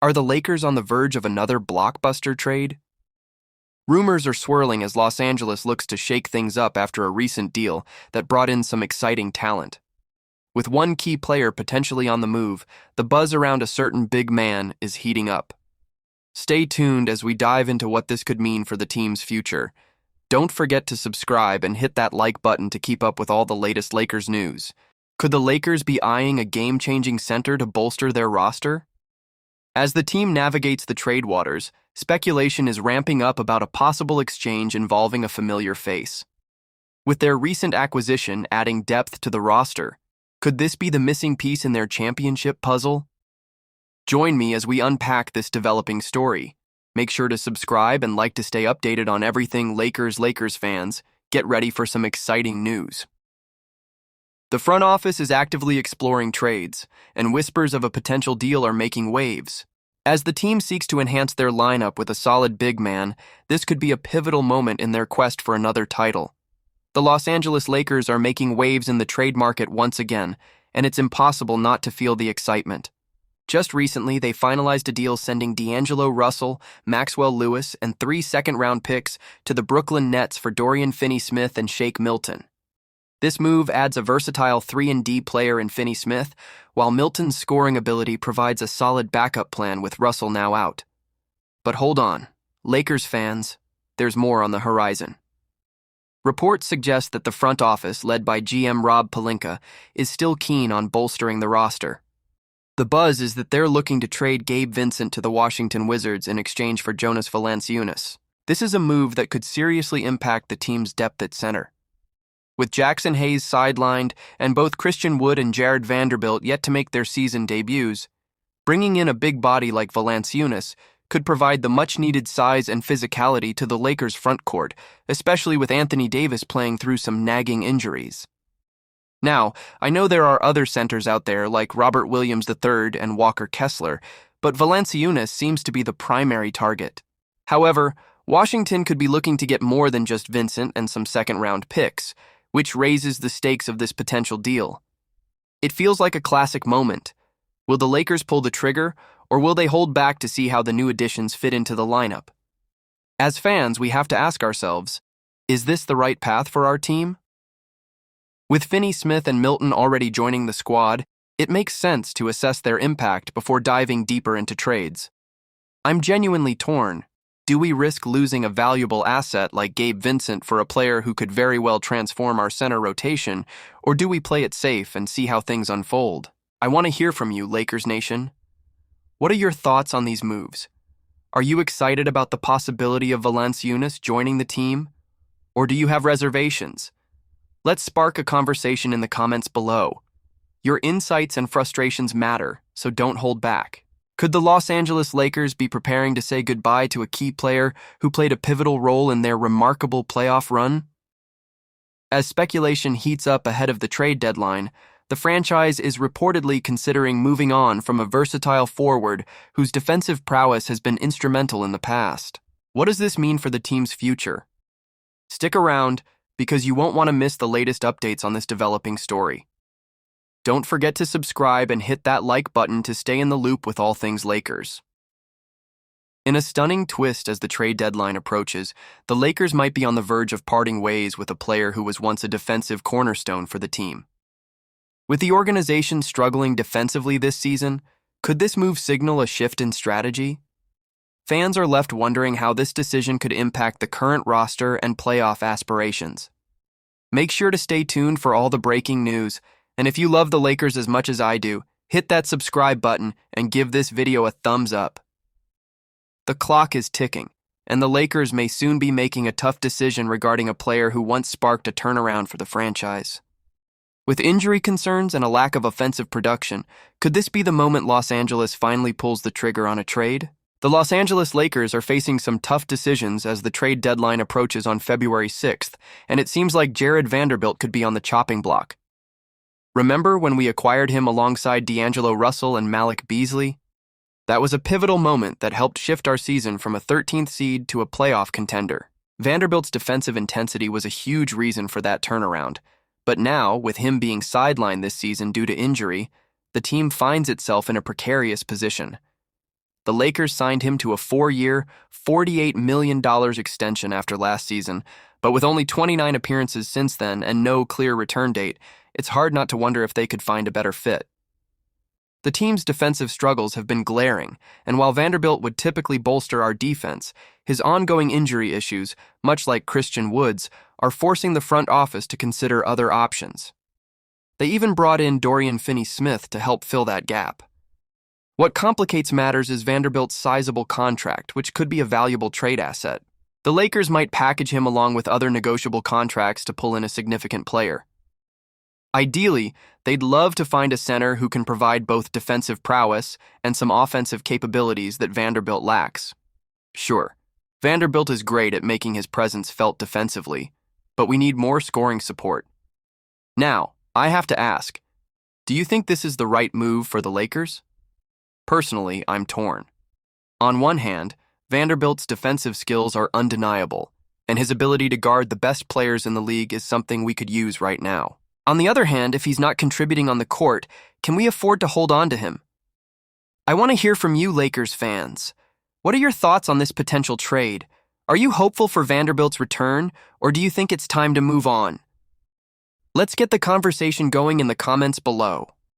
Are the Lakers on the verge of another blockbuster trade? Rumors are swirling as Los Angeles looks to shake things up after a recent deal that brought in some exciting talent. With one key player potentially on the move, the buzz around a certain big man is heating up. Stay tuned as we dive into what this could mean for the team's future. Don't forget to subscribe and hit that like button to keep up with all the latest Lakers news. Could the Lakers be eyeing a game-changing center to bolster their roster? As the team navigates the trade waters, speculation is ramping up about a possible exchange involving a familiar face. With their recent acquisition adding depth to the roster, could this be the missing piece in their championship puzzle? Join me as we unpack this developing story. Make sure to subscribe and like to stay updated on everything Lakers fans. Get ready for some exciting news. The front office is actively exploring trades, and whispers of a potential deal are making waves. As the team seeks to enhance their lineup with a solid big man, this could be a pivotal moment in their quest for another title. The Los Angeles Lakers are making waves in the trade market once again, and it's impossible not to feel the excitement. Just recently, they finalized a deal sending D'Angelo Russell, Maxwell Lewis, and 3 second-round picks to the Brooklyn Nets for Dorian Finney-Smith and Shake Milton. This move adds a versatile 3-and-D player in Finney-Smith, while Milton's scoring ability provides a solid backup plan with Russell now out. But hold on, Lakers fans, there's more on the horizon. Reports suggest that the front office, led by GM Rob Pelinka, is still keen on bolstering the roster. The buzz is that they're looking to trade Gabe Vincent to the Washington Wizards in exchange for Jonas Valanciunas. This is a move that could seriously impact the team's depth at center. With Jackson Hayes sidelined and both Christian Wood and Jared Vanderbilt yet to make their season debuts, bringing in a big body like Valanciunas could provide the much-needed size and physicality to the Lakers' front court, especially with Anthony Davis playing through some nagging injuries. Now, I know there are other centers out there like Robert Williams III and Walker Kessler, but Valanciunas seems to be the primary target. However, Washington could be looking to get more than just Vincent and some second-round picks, which raises the stakes of this potential deal. It feels like a classic moment. Will the Lakers pull the trigger, or will they hold back to see how the new additions fit into the lineup? As fans, we have to ask ourselves, is this the right path for our team? With Finney-Smith and Milton already joining the squad, it makes sense to assess their impact before diving deeper into trades. I'm genuinely torn. Do we risk losing a valuable asset like Gabe Vincent for a player who could very well transform our center rotation, or do we play it safe and see how things unfold? I want to hear from you, Lakers Nation. What are your thoughts on these moves? Are you excited about the possibility of Valanciunas joining the team? Or do you have reservations? Let's spark a conversation in the comments below. Your insights and frustrations matter, so don't hold back. Could the Los Angeles Lakers be preparing to say goodbye to a key player who played a pivotal role in their remarkable playoff run? As speculation heats up ahead of the trade deadline, the franchise is reportedly considering moving on from a versatile forward whose defensive prowess has been instrumental in the past. What does this mean for the team's future? Stick around, because you won't want to miss the latest updates on this developing story. Don't forget to subscribe and hit that like button to stay in the loop with all things Lakers. In a stunning twist as the trade deadline approaches, the Lakers might be on the verge of parting ways with a player who was once a defensive cornerstone for the team. With the organization struggling defensively this season, could this move signal a shift in strategy? Fans are left wondering how this decision could impact the current roster and playoff aspirations. Make sure to stay tuned for all the breaking news. And if you love the Lakers as much as I do, hit that subscribe button and give this video a thumbs up. The clock is ticking, and the Lakers may soon be making a tough decision regarding a player who once sparked a turnaround for the franchise. With injury concerns and a lack of offensive production, could this be the moment Los Angeles finally pulls the trigger on a trade? The Los Angeles Lakers are facing some tough decisions as the trade deadline approaches on February 6th, and it seems like Jared Vanderbilt could be on the chopping block. Remember when we acquired him alongside D'Angelo Russell and Malik Beasley? That was a pivotal moment that helped shift our season from a 13th seed to a playoff contender. Vanderbilt's defensive intensity was a huge reason for that turnaround, but now, with him being sidelined this season due to injury, the team finds itself in a precarious position. The Lakers signed him to a 4-year, $48 million extension after last season, but with only 29 appearances since then and no clear return date, it's hard not to wonder if they could find a better fit. The team's defensive struggles have been glaring, and while Vanderbilt would typically bolster our defense, his ongoing injury issues, much like Christian Wood's, are forcing the front office to consider other options. They even brought in Dorian Finney-Smith to help fill that gap. What complicates matters is Vanderbilt's sizable contract, which could be a valuable trade asset. The Lakers might package him along with other negotiable contracts to pull in a significant player. Ideally, they'd love to find a center who can provide both defensive prowess and some offensive capabilities that Vanderbilt lacks. Sure, Vanderbilt is great at making his presence felt defensively, but we need more scoring support. Now, I have to ask, do you think this is the right move for the Lakers? Personally, I'm torn. On one hand, Vanderbilt's defensive skills are undeniable, and his ability to guard the best players in the league is something we could use right now. On the other hand, if he's not contributing on the court, can we afford to hold on to him? I want to hear from you, Lakers fans. What are your thoughts on this potential trade? Are you hopeful for Vanderbilt's return, or do you think it's time to move on? Let's get the conversation going in the comments below.